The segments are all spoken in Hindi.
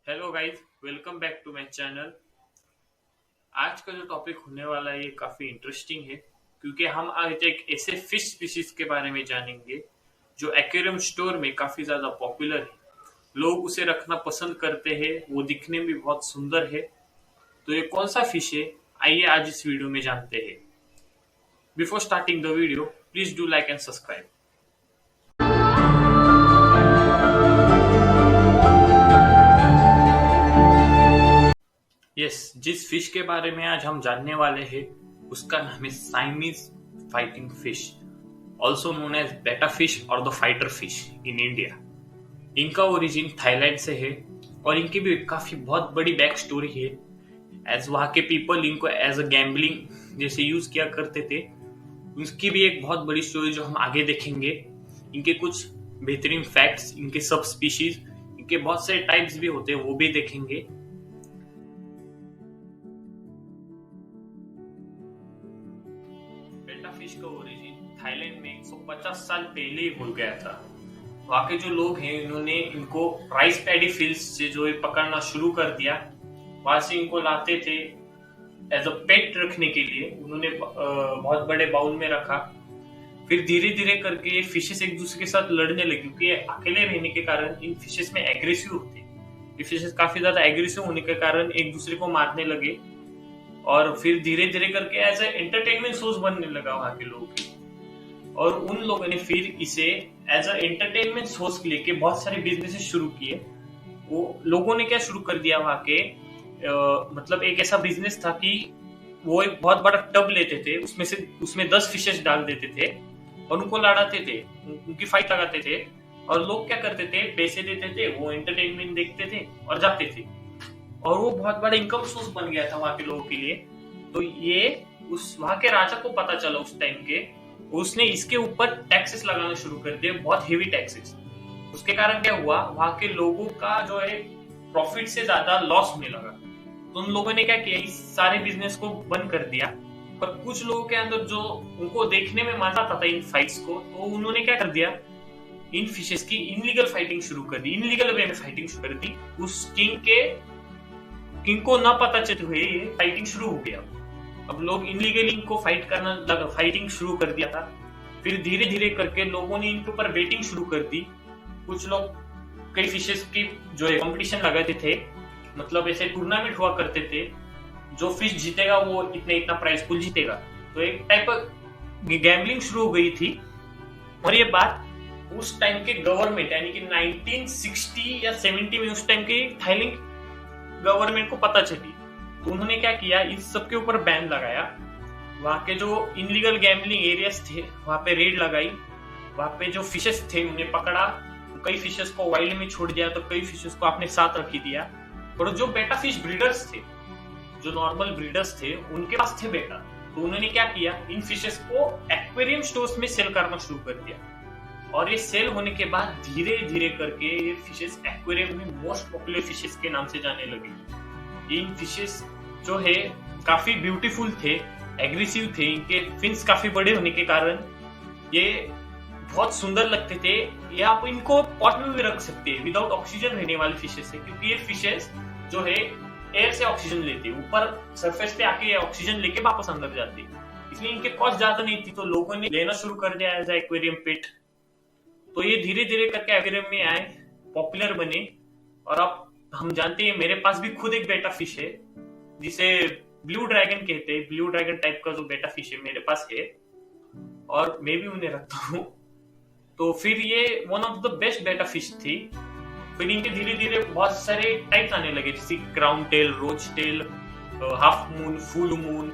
Hello guys, welcome back to my channel. आज का जो टॉपिक होने वाला है ये काफी इंटरेस्टिंग है क्योंकि हम आज एक ऐसे फिश स्पीशीज के बारे में जानेंगे जो एक्वेरियम स्टोर में काफी ज्यादा पॉपुलर है। लोग उसे रखना पसंद करते हैं, वो दिखने में बहुत सुंदर है। तो ये कौन सा फिश है, आइए आज इस वीडियो में जानते हैं। Before starting the video, please do like and subscribe. Yes, जिस फिश के बारे में आज हम जानने वाले हैं उसका नाम है Siamese fighting fish, also known as betta fish और the fighter fish in India. इनका ओरिजिन थाईलैंड से है और इनकी भी काफी बहुत बड़ी बैक स्टोरी है। एज वहाँ के पीपल इनको एज अ गैम्बलिंग जैसे यूज किया करते थे। उसकी भी एक बहुत बड़ी स्टोरी जो हम आगे देखेंगे। इनके कुछ बेहतरीन फैक्ट्स, इनके सब स्पीशीज, इनके बहुत सारे टाइप्स भी होते हैं, वो भी देखेंगे। बेटा फिश का ओरिजिन थाईलैंड में 150 साल पहले ही हो गया था। वहाँ के जो लोग हैं इन्होंने इनको राइस पैडी फील्ड्स से जो है पकड़ना शुरू कर दिया। वहां से इनको लाते थे एज अ पेट रखने के लिए। उन्होंने बहुत बड़े बाउल में रखा। फिर धीरे धीरे करके ये फिशेस एक दूसरे के साथ लड़ने लगे क्योंकि अकेले रहने के कारण इन फिशेस में एग्रेसिव होते। ये फिशेस काफी ज्यादा एग्रेसिव होने के कारण एक दूसरे को मारने लगे और फिर धीरे धीरे करके एज ए एंटरटेनमेंट सोर्स बनने लगा वहां के लोगों की। और उन लोगों ने फिर इसे एज अ एंटरटेनमेंट सोर्स लेके बहुत सारे बिजनेसेस शुरू किए। वो लोगों ने क्या शुरू कर दिया वहां के, मतलब एक ऐसा बिजनेस था कि वो एक बहुत बड़ा टब लेते थे, उसमें 10 फिशेस डाल देते थे और उनको लड़ाते थे, उनकी फाइट लगाते थे। और लोग क्या करते थे, पैसे देते थे, वो एंटरटेनमेंट देखते थे और जाते थे। और वो बहुत बड़ा इनकम सोर्स बन गया था वहां के लोगों के लिए। तो ये उस वहां के राजा को पता चला उस टाइम के, उसने इसके ऊपर टैक्सेस लगाना शुरू कर दिए, बहुत हेवी टैक्सेस। उसके कारण क्या हुआ, वहां के लोगों का जो है प्रॉफिट से ज्यादा लॉस होने लगा। तो उन लोगों ने क्या किया, इस सारे बिजनेस को बंद कर दिया। पर कुछ लोगों के अंदर जो उनको देखने में मजा आता था इन फाइट्स को, तो उन्होंने क्या कर दिया, इन फिशेस की इनलीगल फाइटिंग शुरू कर दी, इनलीगल वे में फाइटिंग शुरू कर दी। उस किंग को ना पता चलते हुए ये फाइटिंग शुरू हो गया। अब लोग इनलीगली इनको फाइटिंग शुरू कर दिया था। फिर धीरे धीरे करके लोगों ने इनके ऊपर बेटिंग शुरू कर दी। कुछ लोग कई फिशेस की जो है कंपटीशन लगाते थे, मतलब ऐसे टूर्नामेंट हुआ करते थे, जो फिश जीतेगा वो इतना प्राइस पुल जीतेगा। तो एक टाइप ऑफ गैम्बलिंग शुरू हो गई थी। और ये बात उस टाइम के गवर्नमेंट यानी कि 1960 या 70 में उस टाइम के थाईलैंड गवर्नमेंट को पता चली। तो उन्होंने क्या किया, इस सब के ऊपर बैन लगाया। वहां के जो इनलीगल गैम्बलिंग एरियाज थे वहां पे रेड लगाई। वहां पे जो फिशेस थे उन्हें पकड़ा, कई फिशेस को वाइल्ड में छोड़ दिया, तो कई फिशेस को अपने साथ रखी दिया। और जो बेटा फिश ब्रीडर्स थे, जो नॉर्मल ब्रीडर्स थे, उनके पास थे बेटा। तो उन्होंने क्या किया, इन फिशेस को एक्वेरियम स्टोर्स में सेल करना शुरू कर दिया। और ये सेल होने के बाद धीरे धीरे करके ये फिशेस एक्वेरियम में मोस्ट पॉपुलर फिशेस के नाम से जाने लगे। इन फिशेस जो है काफी ब्यूटीफुल थे, एग्रेसिव थे, इनके फिन्स काफी बड़े होने के कारण ये बहुत सुंदर लगते थे। ये आप इनको पॉट में भी रख सकते हैं, विदाउट ऑक्सीजन रहने वाले फिशेस है, क्योंकि ये फिशेस जो है एयर से ऑक्सीजन लेते, ऊपर सरफेस पे आके ऑक्सीजन लेके वापस अंदर जाते, इसलिए इनके कॉस्ट ज्यादा नहीं थी। तो लोगों ने लेना शुरू कर दिया एज एक्वेरियम पेट। तो ये धीरे धीरे करके एक्वेरियम में आए, पॉपुलर बने। और अब हम जानते हैं, मेरे पास भी खुद एक बेटा फिश है जिसे ब्लू ड्रैगन कहते हैं। ब्लू ड्रैगन टाइप का जो बेटा फिश है मेरे पास है और मैं भी उन्हें रखता हूँ। तो फिर ये वन ऑफ द बेस्ट बेटा फिश थी। फिर इनके धीरे धीरे बहुत सारे टाइप्स आने लगे, जैसे crown tail, rose tail, half moon, full moon.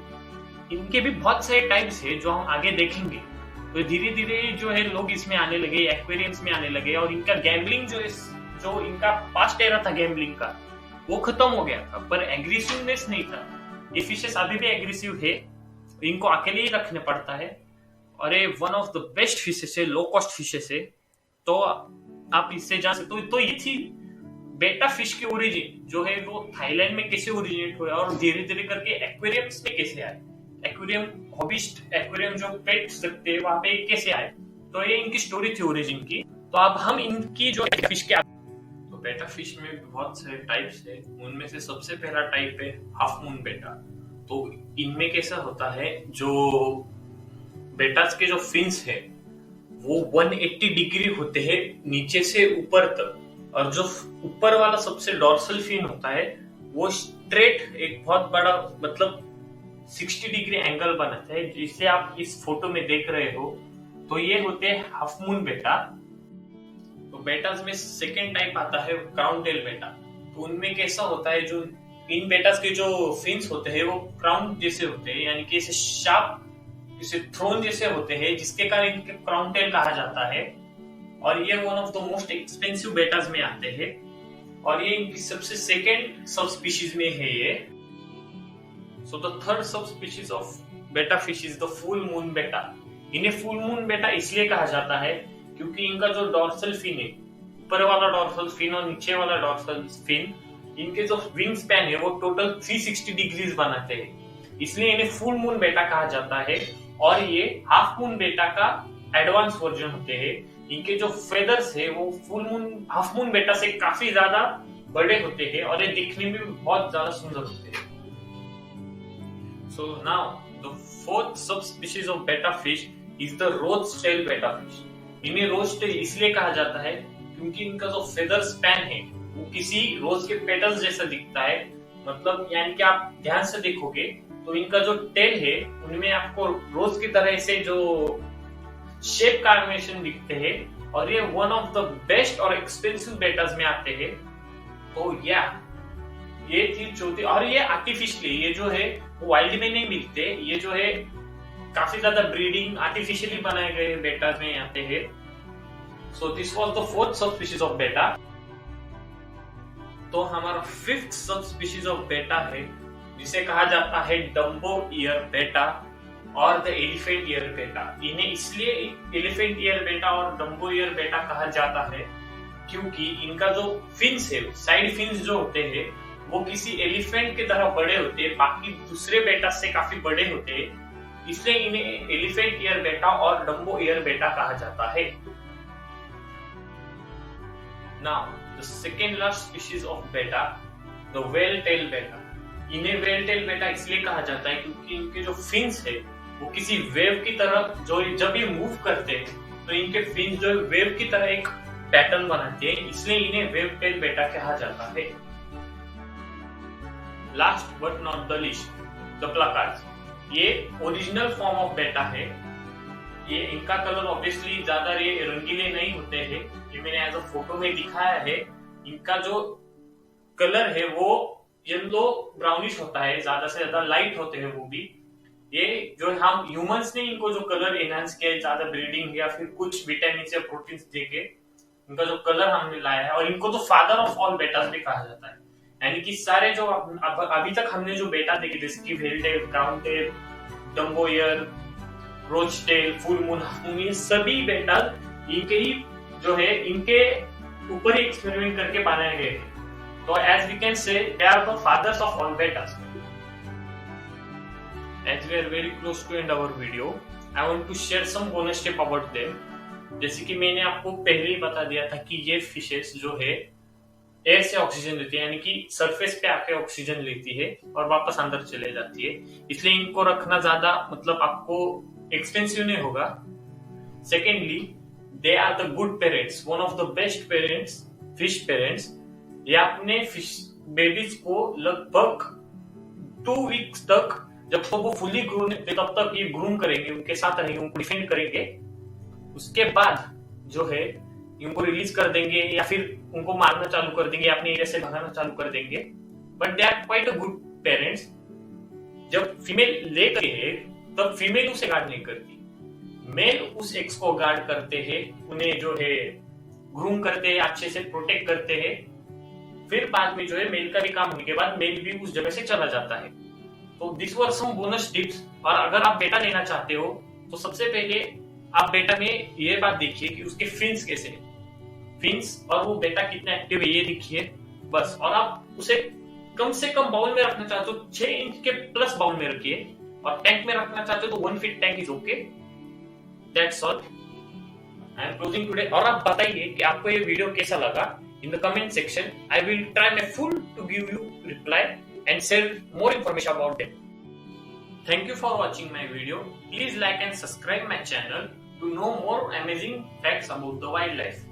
इनके भी बहुत सारे टाइप्स है जो हम आगे देखेंगे। तो धीरे धीरे जो है लोग इसमें आने लगे, एक्वेरियम्स में आने लगे। और इनका गैम्बलिंग जो इनका पास्ट एरा था गैम्बलिंग का, वो खत्म हो गया था, पर एग्रेसिवनेस नहीं था। ये फिशेस अभी भी एग्रेसिव है, इनको अकेले ही रखने पड़ता है। और ये one of the best fishes है, लो कॉस्ट फिशेस है। तो आप इससे जान सकते हो। तो ये थी बेटा फिश की ओरिजिन, जो है वो थाईलैंड में कैसे ओरिजिनेट हुआ और धीरे धीरे करके एक्वेरियम्स में कैसे आए, एक्वेरियम हॉबिस्ट, एक्वेरियम जो पेट्स रखते हैं वहां पे कैसे आए। तो ये इनकी स्टोरी थी ओरिजिन की। तो अब हम इनकी जो फिश के, तो बेटा फिश में भी बहुत सारे टाइप्स है। उनमें से सबसे पहला टाइप है हाफ मून बेटा। तो इनमें कैसा होता है, जो बेटास के जो फिन्स है वो 180 डिग्री होते हैं नीचे से ऊपर तक, और जो ऊपर वाला सबसे डॉर्सल फिन होता है वो स्ट्रेट एक बहुत बड़ा मतलब 60 डिग्री एंगल बनाता है, जिसे आप इस फोटो में देख रहे हो। तो ये होते हैं हाफ मून बेटा। तो बेटास में सेकेंड टाइप आता है क्राउन टेल बेटा। तो उनमें कैसा होता है, जो इन बेटास के जो फिन्स होते हैं वो क्राउन जैसे होते हैं, यानी कि ऐसे शार्प जैसे थ्रोन जैसे होते हैं, जिसके कारण इनके क्राउन टेल कहा जाता है। और ये one of the most expensive betas में आते हैं, और ये इनकी सबसे सेकेंड सब स्पीशीज में है ये। सो द थर्ड सब species of betta fish is the full moon बेटा। इन्हें फुल मून बेटा इसलिए कहा जाता है क्योंकि इनका जो डॉर्सल फिन है, ऊपर वाला डॉर्सल फिन और नीचे वाला डॉर्सल फिन, इनके जो विंग स्पैन है वो टोटल 360 डिग्रीज बनाते हैं, इसलिए इन्हें फुल मून बेटा कहा जाता है। और ये हाफ मून बेटा का एडवांस वर्जन होते हैं। इनके जो फेदर्स है वो फुल मून हाफ मून बेटा से काफी ज्यादा बड़े होते हैं, और ये दिखने में भी बहुत ज्यादा सुंदर होते हैं। So now the fourth subspecies of betta fish is the rose tail betta fish. इन्हें रोज टेल इसलिए कहा जाता है क्योंकि इनका जो फेदर स्पैन है वो किसी रोज के पेटल्स जैसा दिखता है। मतलब यानी कि आप ध्यान से देखोगे तो इनका जो टेल है उनमें आपको रोज की तरह से जो शेप कार्नेशन दिखते हैं, और ये वन ऑफ द बेस्ट और एक्सपेंसिव बेटास में आते हैं। तो ये थी चौथी। और ये आर्टिफिशियली, ये जो है वो वाइल्ड में नहीं मिलते, ये जो है काफी ज्यादा ब्रीडिंग आर्टिफिशियली बनाए गए बेटास में आते हैं। So this was the fourth subspecies of बेटा। तो हमारा फिफ्थ सब स्पीशीज ऑफ बेटा है जिसे कहा जाता है डम्बो ईयर बेटा और द एलिफेंट ईयर बेटा। इन्हें इसलिए एलिफेंट ईयर बेटा और डम्बो ईयर बेटा कहा जाता है क्योंकि इनका जो फिन्स है, साइड फिन्स जो होते हैं वो किसी एलिफेंट की तरह बड़े होते हैं, बाकी दूसरे बेटा से काफी बड़े होते हैं, इसलिए इन्हें एलिफेंट ईयर बेटा और डम्बो ईयर बेटा कहा जाता है। Now the second last species of बेटा, द वेल टेल बेटा। इन्हें वेल टेल बेटा इसलिए कहा जाता है क्योंकि इनके जो फिन्स है वो किसी वेव की तरह, जो जब ये मूव करते हैं तो इनके फिन्स जो वेव की तरह एक पैटर्न बनाते हैं, इसलिए इन्हें वेव टेल बेटा कहा जाता है। Last but not the least, the plakats. ये ओरिजिनल फॉर्म ऑफ बेटा है। ये इनका कलर ऑब्वियसली ज्यादा ये रंगीले नहीं होते हैं, ये मैंने एज अ फोटो में दिखाया है। इनका जो कलर है वो येलो ब्राउनिश होता है, ज्यादा से ज्यादा लाइट होते हैं वो भी। ये जो हम ह्यूमंस ने इनको जो कलर एनहांस किया है, ज्यादा ब्रीडिंग या फिर कुछ विटामिन या प्रोटीन देके इनका जो कलर हमने लाया है, और इनको तो फादर ऑफ ऑल बेटास भी कहा जाता है। यानी कि सारे जो अभी तक हमने जो बेटा देखे, जैसे कि veil tail, crown tail, dumbo ear, rose tail, full moon, half moon, ये सभी बेटा इनके ही जो है इनके ऊपर ही एक्सपेरिमेंट करके बनाए गए हैं। So as we can say, they are the fathers of all betas. As we are very close to end our video, I want to share some bonus tip about them. जैसे कि मैंने आपको पहले ही बता दिया था कि ये फिशेस जो है एयर से ऑक्सीजन लेती है, यानी कि सरफेस पे आके ऑक्सीजन लेती है और वापस अंदर चले जाती है, इसलिए इनको रखना ज्यादा मतलब आपको एक्सपेंसिव नहीं होगा। Secondly, they are the good parents, one of the best parents, fish parents. ये अपने फिश बेबीज को लगभग 2 वीक्स तक, जब तक वो फुली ग्रूम तब तक ये ग्रूम करेंगे, उनके साथ रहेंगे, उनको डिफेंड करेंगे। उसके बाद जो है इनको रिलीज कर देंगे या फिर उनको मारना चालू कर देंगे, अपने एरिया से भगाना चालू कर देंगे। But they are quite a good parents. जब फीमेल ले गए है तब फीमेल उसे गार्ड नहीं करती, मेल उस एक्स को गार्ड करते हैं, उन्हें जो है ग्रूम करते हैं, अच्छे से प्रोटेक्ट करते हैं। फिर बाद में जो है मेल का भी काम होने के बाद मेल भी उस जगह से चला जाता है। तो this were some bonus tips. और अगर आप बेटा लेना चाहते हो तो सबसे पहले आप बेटा में ये बात देखिए कि उसके फिन्स कैसे हैं, फिन्स और वो बेटा कितना एक्टिव है ये देखिए बस। और आप उसे कम से कम बाउल में रखना चाहते हो 6 इंच के प्लस बाउल में रखिए, और टैंक में रखना चाहते हो तो 1 feet tank is okay. That's all, I am closing today. और आप बताइए कि आपको ये वीडियो कैसा लगा। in the comment section. I will try my full to give you reply and share more information about them. Thank you for watching my video. Please like and subscribe my channel to know more amazing facts about the wildlife.